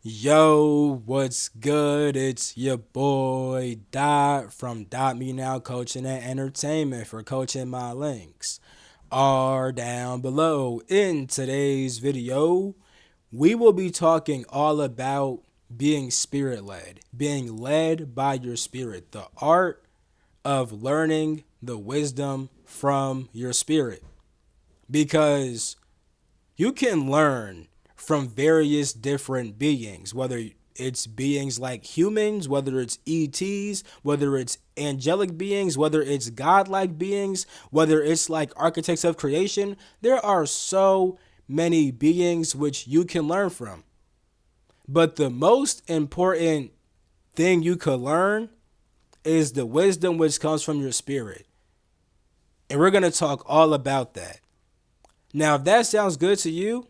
Yo, what's good? It's your boy Dot from Dot Me Now Coaching and Entertainment for coaching my links are down below. In today's video, we will be talking all about being spirit led, being led by your spirit, the art of learning the wisdom from your spirit. Because you can learn from various different beings, whether it's beings like humans, whether it's ETs, whether it's angelic beings, whether it's godlike beings, whether it's like architects of creation. There are so many beings which you can learn from. But the most important thing you could learn is the wisdom which comes from your spirit. And we're going to talk all about that. Now, if that sounds good to you,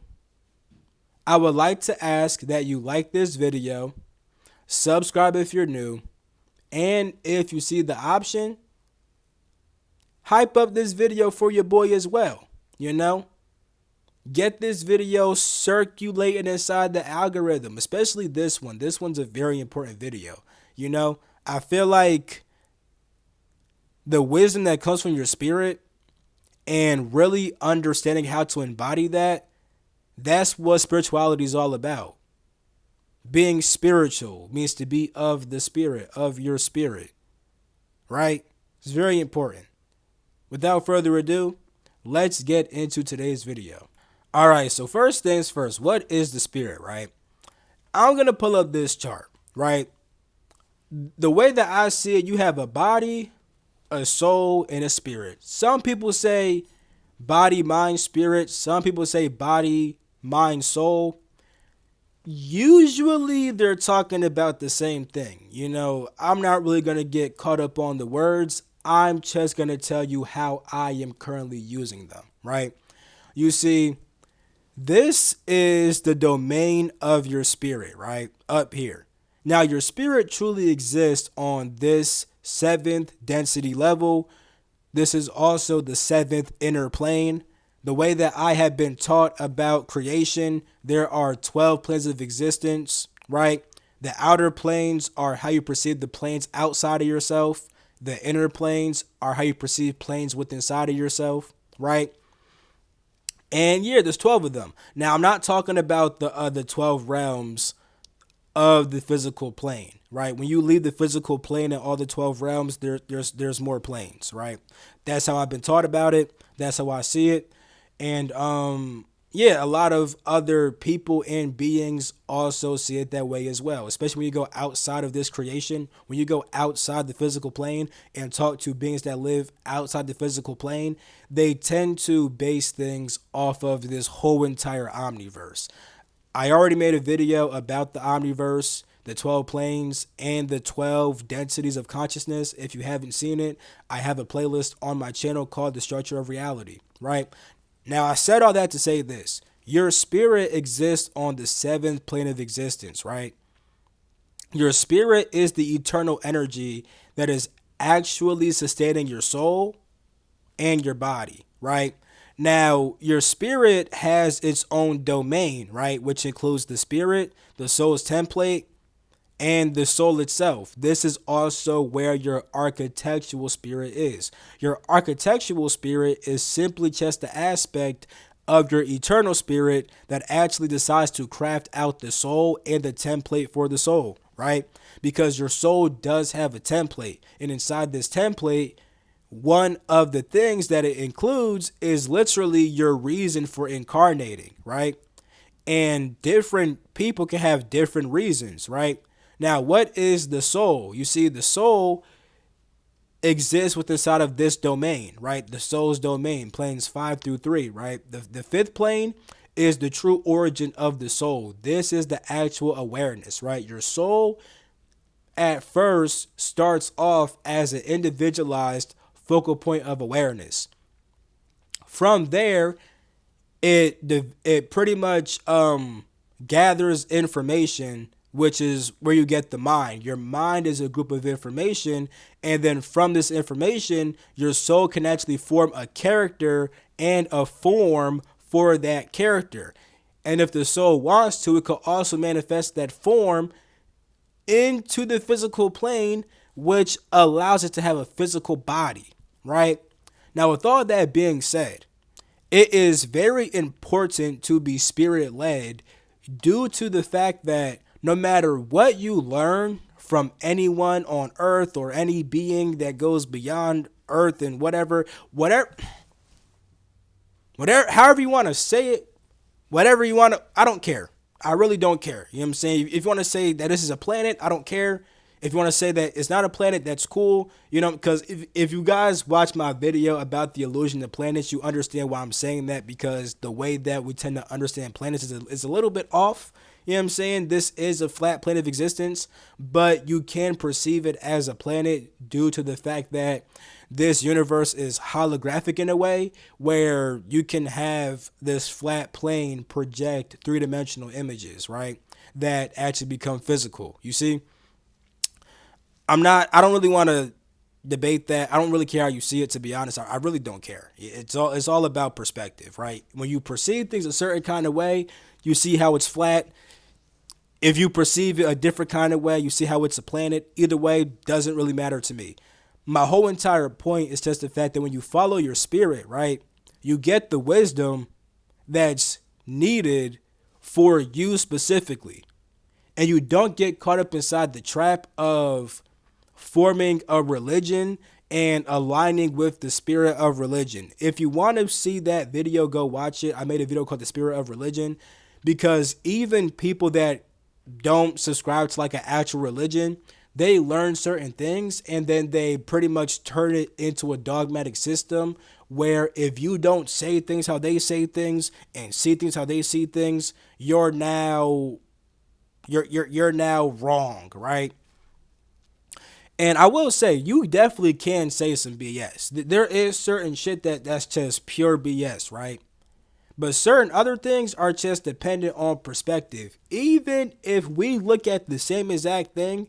I would like to ask that you like this video, subscribe if you're new, and if you see the option, hype up this video for your boy as well. Get this video circulating inside the algorithm, especially this one. This one's a very important video. I feel like the wisdom that comes from your spirit and really understanding how to embody that's what spirituality is all about. Being spiritual means to be of the spirit, of your spirit, right? It's very important. Without further ado, let's get into today's video. All right, so first things first, what is the spirit, right? I'm going to pull up this chart, right? The way that I see it, you have a body, a soul, and a spirit. Some people say body, mind, spirit. Some people say body, mind, soul. Usually they're talking about the same thing. I'm not really going to get caught up on the words. I'm just going to tell you how I am currently using them, right? You see, this is the domain of your spirit, right? Up here. Now, your spirit truly exists on this seventh density level. This is also the seventh inner plane. The way that I have been taught about creation, there are 12 planes of existence, right? The outer planes are how you perceive the planes outside of yourself. The inner planes are how you perceive planes within inside of yourself, right? And yeah, there's 12 of them. Now, I'm not talking about the 12 realms of the physical plane, right? When you leave the physical plane and all the 12 realms, there's more planes, right? That's how I've been taught about it. That's how I see it. And yeah, a lot of other people and beings also see it that way as well, especially when you go outside of this creation, when you go outside the physical plane and talk to beings that live outside the physical plane, they tend to base things off of this whole entire omniverse. I already made a video about the omniverse, the 12 planes, and the 12 densities of consciousness. If you haven't seen it, I have a playlist on my channel called The Structure of Reality, right? Now, I said all that to say this. Your spirit exists on the seventh plane of existence, right? Your spirit is the eternal energy that is actually sustaining your soul and your body, right? Now, your spirit has its own domain, right? Which includes the spirit, the soul's template, and the soul itself. This is also where your architectural spirit is. Your architectural spirit is simply just the aspect of your eternal spirit that actually decides to craft out the soul and the template for the soul, right? Because your soul does have a template, and inside this template, one of the things that it includes is literally your reason for incarnating, right? And different people can have different reasons, right? Now, what is the soul? You see, the soul exists within inside of this domain, right? The soul's domain, planes 5 through 3, right? The fifth plane is the true origin of the soul. This is the actual awareness, right? Your soul at first starts off as an individualized focal point of awareness. From there, it pretty much gathers information, which is where you get the mind. Your mind is a group of information, and then from this information, your soul can actually form a character and a form for that character. And if the soul wants to, it could also manifest that form into the physical plane, which allows it to have a physical body, right? Now, with all that being said, it is very important to be spirit led due to the fact that no matter what you learn from anyone on earth or any being that goes beyond earth and whatever, however you want to say it, whatever you want to, I don't care. I really don't care. You know what I'm saying? If you want to say that this is a planet, I don't care. If you want to say that it's not a planet, that's cool. You know, because if you guys watch my video about the illusion of planets, you understand why I'm saying that, because the way that we tend to understand planets is a little bit off. You know what I'm saying? This is a flat plane of existence, but you can perceive it as a planet due to the fact that this universe is holographic in a way where you can have this flat plane project three-dimensional images, right? That actually become physical. You see? I don't really want to debate that. I don't really care how you see it, to be honest. I really don't care. It's all about perspective, right? When you perceive things a certain kind of way, you see how it's flat. If you perceive it a different kind of way, you see how it's a planet. Either way doesn't really matter to me. My whole entire point is just the fact that when you follow your spirit, right, you get the wisdom that's needed for you specifically. And you don't get caught up inside the trap of forming a religion and aligning with the spirit of religion. If you want to see that video, go watch it. I made a video called The Spirit of Religion, because even people that don't subscribe to like an actual religion, they learn certain things and then they pretty much turn it into a dogmatic system where if you don't say things how they say things and see things how they see things, you're now wrong, right? And I will say, you definitely can say some BS. There is certain shit that's just pure BS, right? But certain other things are just dependent on perspective. Even if we look at the same exact thing,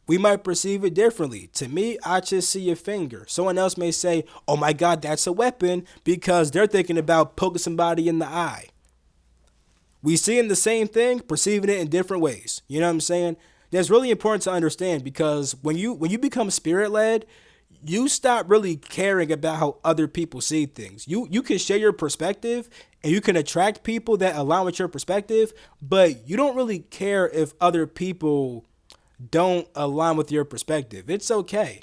we might perceive it differently. To me, I just see a finger. Someone else may say, oh my God, that's a weapon, because they're thinking about poking somebody in the eye. We seeing the same thing, perceiving it in different ways. You know what I'm saying? That's really important to understand, because when you become spirit led, you stop really caring about how other people see things. You can share your perspective and you can attract people that align with your perspective, but you don't really care if other people don't align with your perspective. It's okay.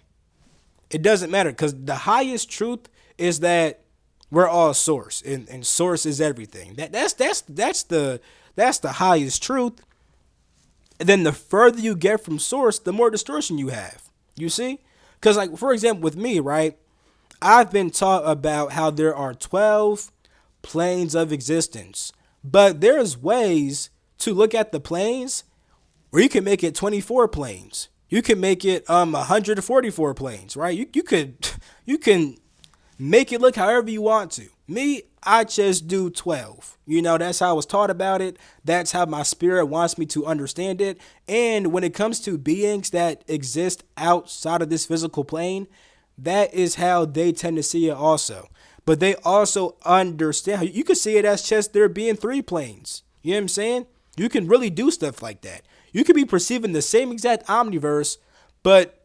It doesn't matter, because the highest truth is that we're all source, and source is everything. That's the highest truth. And then the further you get from source, the more distortion you have. You see? Because, like, for example, with me, right, I've been taught about how there are 12 planes of existence. But there's ways to look at the planes where you can make it 24 planes. You can make it 144 planes, right? You can make it look however you want to. Me, I just do 12. You know, that's how I was taught about it. That's how my spirit wants me to understand it. And when it comes to beings that exist outside of this physical plane, that is how they tend to see it also. But they also understand how you could see it as just there being three planes. You know what I'm saying? You can really do stuff like that. You could be perceiving the same exact omniverse, but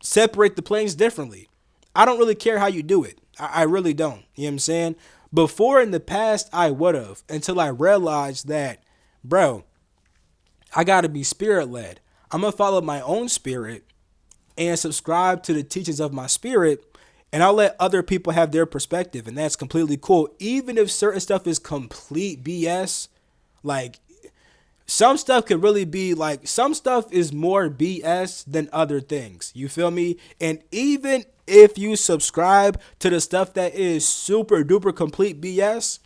separate the planes differently. I don't really care how you do it. I really don't. You know what I'm saying? Before, in the past, I would have, until I realized that, bro, I got to be spirit led. I'm going to follow my own spirit and subscribe to the teachings of my spirit, and I'll let other people have their perspective, and that's completely cool. Even if certain stuff is complete BS, like, some stuff could really be like, some stuff is more BS than other things. You feel me? And even if you subscribe to the stuff that is super duper complete BS,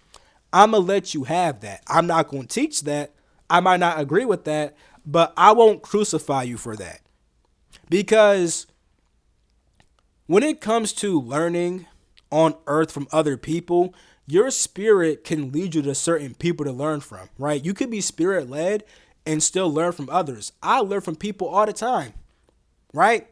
I'm going to let you have that. I'm not going to teach that. I might not agree with that, but I won't crucify you for that. Because when it comes to learning on earth from other people, your spirit can lead you to certain people to learn from, right? You could be spirit led and still learn from others. I learn from people all the time, right?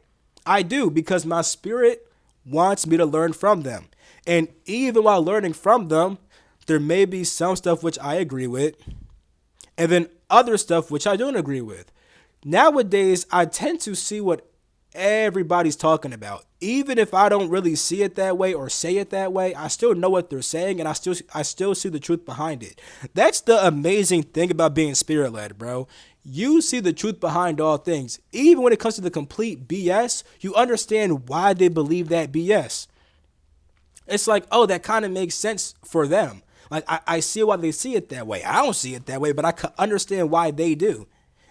I do, because my spirit wants me to learn from them. And even while learning from them, there may be some stuff which I agree with, And then other stuff which I don't agree with. Nowadays, I tend to see what everybody's talking about. Even if I don't really see it that way or say it that way, I still know what they're saying and I still see the truth behind it. That's the amazing thing about being spirit led, bro. You see the truth behind all things. Even when it comes to the complete BS, you understand why they believe that BS. It's like, oh, that kind of makes sense for them. Like, I see why they see it that way. I don't see it that way, but I can understand why they do.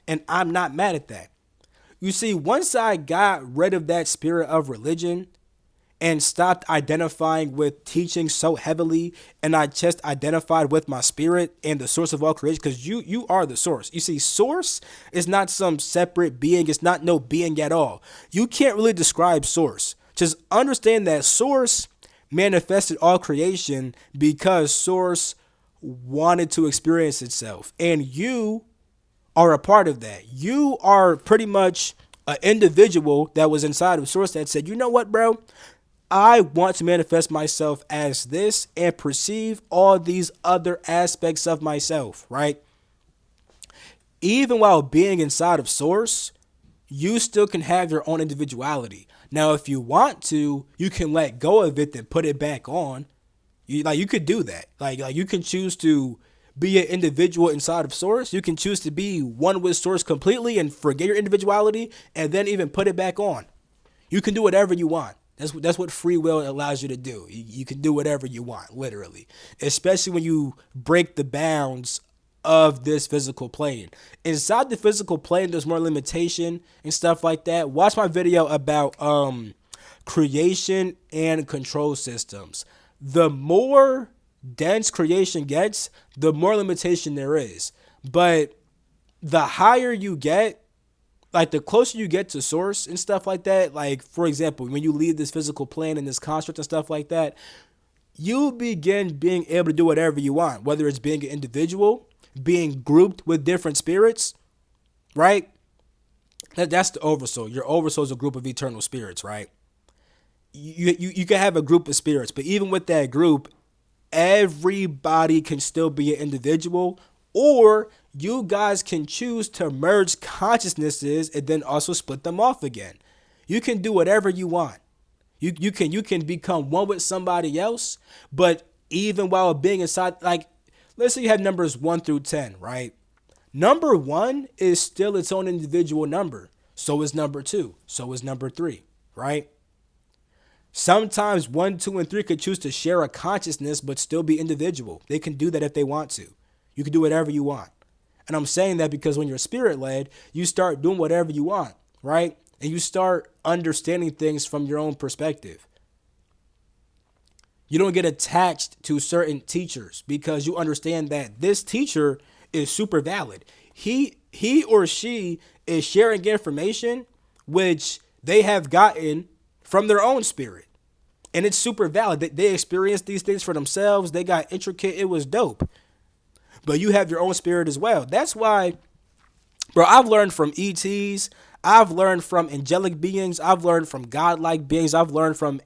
And I'm not mad at that. You see, once I got rid of that spirit of religion and stopped identifying with teaching so heavily, and I just identified with my spirit and the source of all creation, because you are the source. You see, source is not some separate being. It's not no being at all. You can't really describe source. Just understand that source manifested all creation because source wanted to experience itself, and you are a part of that. You are pretty much an individual that was inside of source that said, you know what, bro, I want to manifest myself as this and perceive all these other aspects of myself, right? Even while being inside of source, you still can have your own individuality. Now, if you want to, you can let go of it and put it back on. You could do that. Like you can choose to be an individual inside of source. You can choose to be one with source completely and forget your individuality and then even put it back on. You can do whatever you want. That's what free will allows you to do. You can do whatever you want, literally, especially when you break the bounds of this physical plane. Inside the physical plane, there's more limitation and stuff like that. Watch my video about creation and control systems. The more dense creation gets, the more limitation there is. But the higher you get, like the closer you get to source and stuff like that, like for example, when you leave this physical plane and this construct and stuff like that, you begin being able to do whatever you want, whether it's being an individual, being grouped with different spirits, right? That's the oversoul. Your oversoul is a group of eternal spirits, right? You can have a group of spirits, but even with that group, everybody can still be an individual, or you guys can choose to merge consciousnesses and then also split them off again. You can do whatever you want. You can become one with somebody else, but even while being inside, like let's say you have numbers 1 through 10, right? Number 1 is still its own individual number. So is number 2. So is number 3, right? Sometimes 1, 2, and 3 could choose to share a consciousness but still be individual. They can do that if they want to. You can do whatever you want. And I'm saying that because when you're spirit led, you start doing whatever you want, right? And you start understanding things from your own perspective. You don't get attached to certain teachers because you understand that this teacher is super valid. He or she is sharing information which they have gotten from their own spirit. And it's super valid. They experienced these things for themselves. They got intricate. It was dope. But you have your own spirit as well. That's why, bro, I've learned from ETs. I've learned from angelic beings. I've learned from godlike beings. I've learned from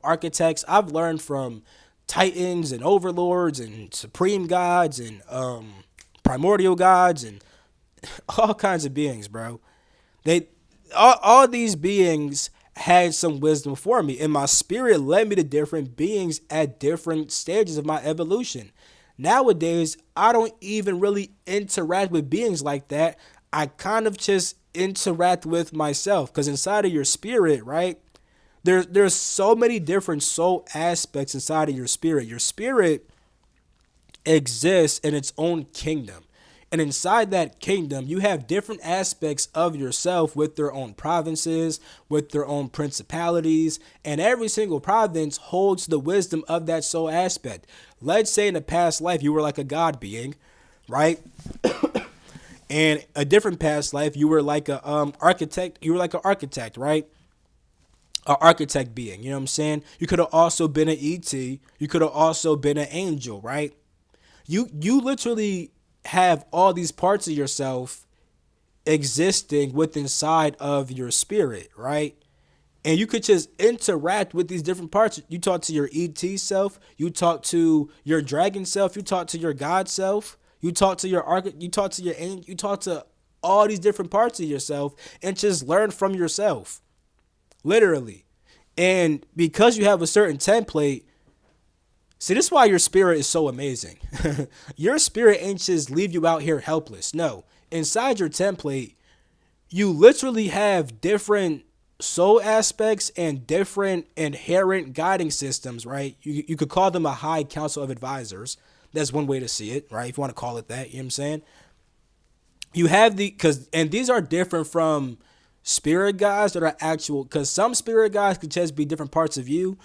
architects. I've learned from titans and overlords and supreme gods and primordial gods and all kinds of beings, bro. All these beings had some wisdom for me, and my spirit led me to different beings at different stages of my evolution. Nowadays, I don't even really interact with beings like that. I kind of just interact with myself, because inside of your spirit, right, there's so many different soul aspects inside of your spirit. Your spirit exists in its own kingdom. And inside that kingdom, you have different aspects of yourself with their own provinces, with their own principalities, and every single province holds the wisdom of that soul aspect. Let's say in a past life, you were like a god being, right? And a different past life, you were like a architect. You were like an architect, right? An architect being, you know what I'm saying? You could have also been an ET. You could have also been an angel, right? You literally have all these parts of yourself existing within inside of your spirit, right? And you could just interact with these different parts. You talk to your ET self, you talk to your dragon self, you talk to your God self, You talk to your you talk to your you talk to all these different parts of yourself and just learn from yourself. Literally. And because you have a certain template, see, this is why your spirit is so amazing. Your spirit ain't just leave you out here helpless. No. Inside your template, you literally have different soul aspects and different inherent guiding systems, right? You could call them a high council of advisors. That's one way to see it, right? If you want to call it that, you know what I'm saying? You have and these are different from spirit guides that are actual, because some spirit guides could just be different parts of you.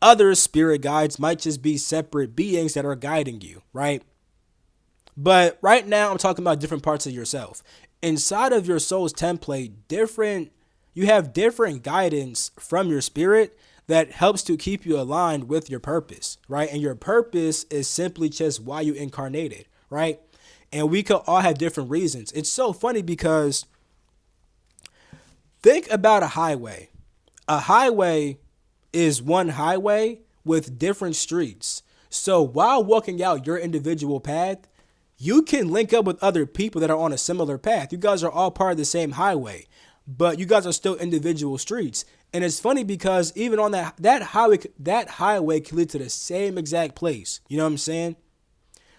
Other spirit guides might just be separate beings that are guiding you, right? But right now I'm talking about different parts of yourself. Inside of your soul's template, you have different guidance from your spirit that helps to keep you aligned with your purpose, right? And your purpose is simply just why you incarnated, right? And we could all have different reasons. It's so funny because think about a highway. A highway is one highway with different streets. So while walking out your individual path, you can link up with other people that are on a similar path. You guys are all part of the same highway, but you guys are still individual streets. And it's funny because even on that highway can lead to the same exact place. You know what I'm saying?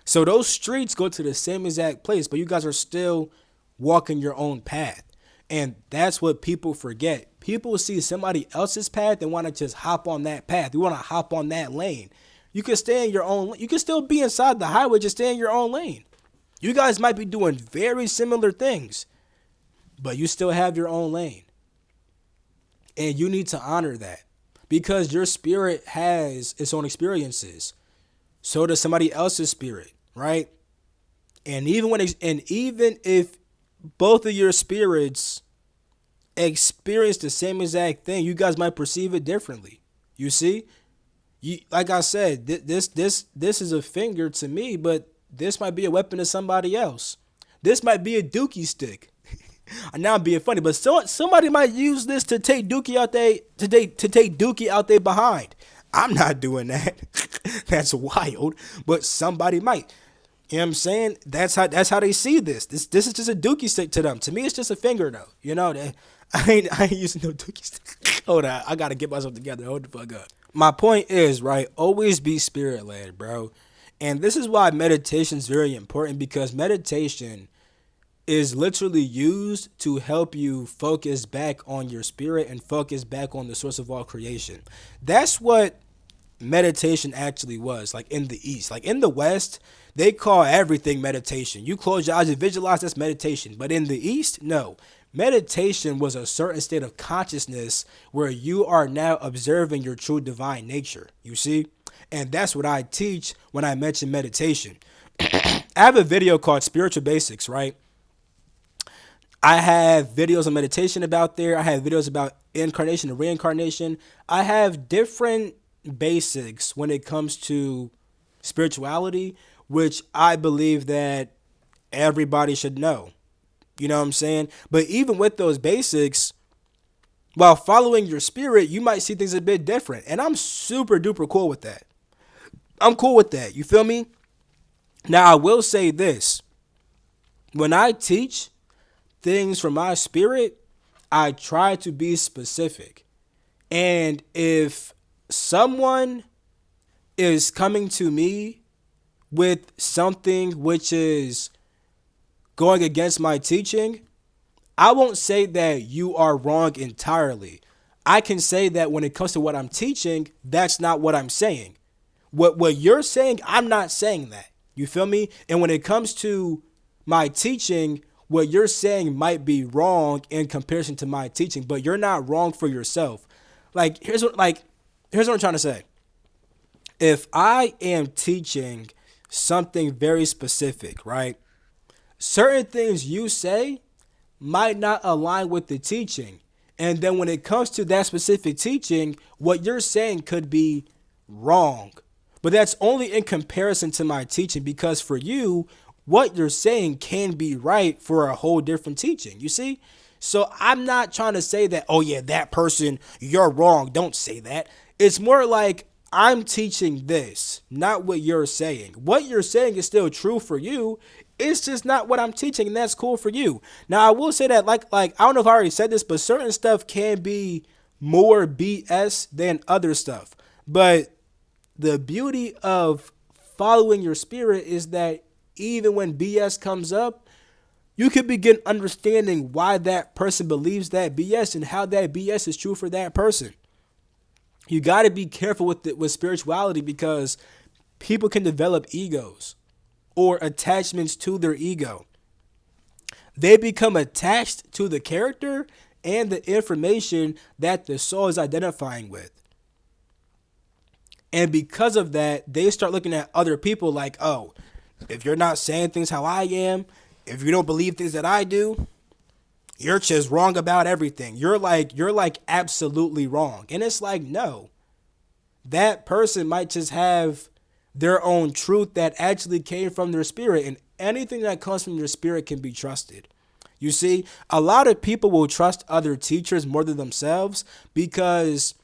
So those streets go to the same exact place, but you guys are still walking your own path. And that's what people forget. People see somebody else's path and want to just hop on that path. You want to hop on that lane. You can stay in your own. You can still be inside the highway, just stay in your own lane. You guys might be doing very similar things, but you still have your own lane. And you need to honor that because your spirit has its own experiences. So does somebody else's spirit, right? And even if both of your spirits experience the same exact thing, you guys might perceive it differently. You see? Like I said, this is a finger to me, but this might be a weapon to somebody else. This might be a dookie stick. Now I'm being funny, but somebody might use this to take Dookie out they behind. I'm not doing that. That's wild, but somebody might. You know what I'm saying? That's how they see this. This is just a dookie stick to them. To me, it's just a finger though. You know that I ain't using no dookie stick. Hold on, I gotta get myself together. Hold the fuck up. My point is, right, always be spirit led, bro. And this is why meditation is very important, because meditation is literally used to help you focus back on your spirit and focus back on the source of all creation. That's what meditation actually was, like in the East. Like in the West, they call everything meditation. You close your eyes and visualize, that's meditation. But in the East, no. Meditation was a certain state of consciousness where you are now observing your true divine nature, you see? And that's what I teach when I mention meditation. I have a video called Spiritual Basics, right? I have videos on meditation about there. I have videos about incarnation and reincarnation. I have different basics when it comes to spirituality, which I believe that everybody should know. You know what I'm saying? But even with those basics, while following your spirit, you might see things a bit different. And I'm super duper cool with that. I'm cool with that. You feel me? Now, I will say this. When I teach things from my spirit, I try to be specific. And if someone is coming to me with something which is going against my teaching, I won't say that you are wrong entirely. I can say that when it comes to what I'm teaching, that's not what I'm saying. What you're saying, I'm not saying that. You feel me? And when it comes to my teaching, what you're saying might be wrong in comparison to my teaching, but you're not wrong for yourself. Here's what I'm trying to say. If I am teaching something very specific, right? Certain things you say might not align with the teaching. And then when it comes to that specific teaching, what you're saying could be wrong. But that's only in comparison to my teaching, because for you, what you're saying can be right for a whole different teaching. You see? So I'm not trying to say that, oh yeah, that person, you're wrong. Don't say that. It's more like I'm teaching this, not what you're saying. What you're saying is still true for you. It's just not what I'm teaching, and that's cool for you. Now, I will say that, like I don't know if I already said this, but certain stuff can be more BS than other stuff. But the beauty of following your spirit is that even when BS comes up, you can begin understanding why that person believes that BS and how that BS is true for that person. You got to be careful with spirituality because people can develop egos or attachments to their ego. They become attached to the character and the information that the soul is identifying with. And because of that, they start looking at other people like, oh, if you're not saying things how I am, if you don't believe things that I do, you're just wrong about everything. You're like absolutely wrong. And it's like, no. That person might just have their own truth that actually came from their spirit, and anything that comes from your spirit can be trusted. You see, a lot of people will trust other teachers more than themselves because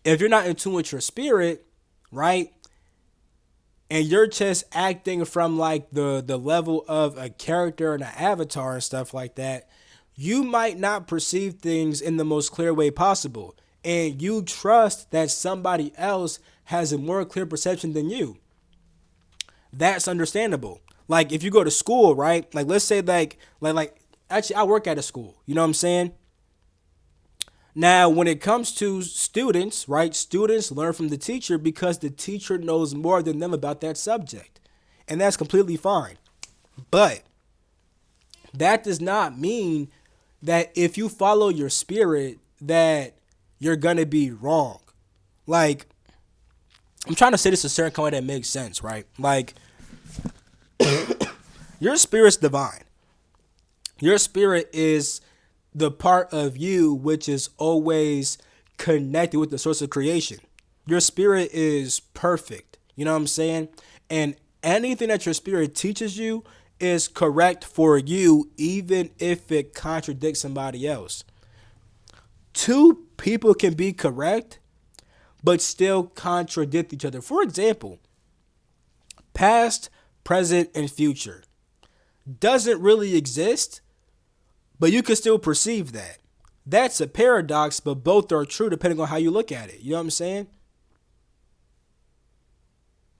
if you're not in tune with your spirit, right, and you're just acting from like the level of a character and an avatar and stuff like that, you might not perceive things in the most clear way possible. And you trust that somebody else has a more clear perception than you. That's understandable. Like if you go to school, right? Like let's say like actually I work at a school. You know what I'm saying? Now, when it comes to students, right? Students learn from the teacher because the teacher knows more than them about that subject. And that's completely fine. But that does not mean that if you follow your spirit that you're going to be wrong. Like I'm trying to say this a certain kind of way that makes sense, right? Like your spirit's divine. Your spirit is the part of you which is always connected with the source of creation. Your spirit is perfect. You know what I'm saying? And anything that your spirit teaches you is correct for you, even if it contradicts somebody else. Two people can be correct, but still contradict each other. For example, past, present, and future doesn't really exist, but you can still perceive that. That's a paradox, but both are true depending on how you look at it. You know what I'm saying?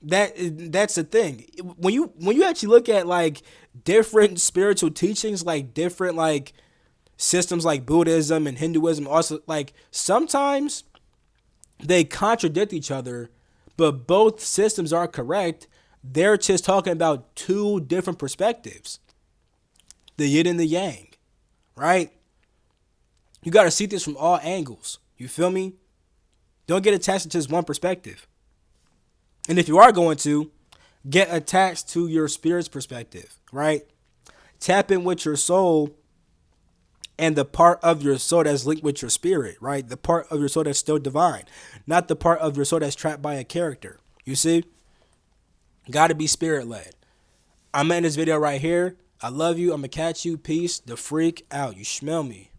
That's the thing. When you actually look at like different spiritual teachings, like different like systems like Buddhism and Hinduism, also like sometimes they contradict each other, but both systems are correct. They're just talking about two different perspectives, the yin and the yang, right? You got to see this from all angles. You feel me? Don't get attached to just one perspective. And if you are going to, get attached to your spirit's perspective, right? Tap in with your soul and the part of your soul that's linked with your spirit, right? The part of your soul that's still divine, not the part of your soul that's trapped by a character. You see? Got to be spirit led. I'm ending this video right here. I love you. I'm going to catch you. Peace. The freak out. You smell me.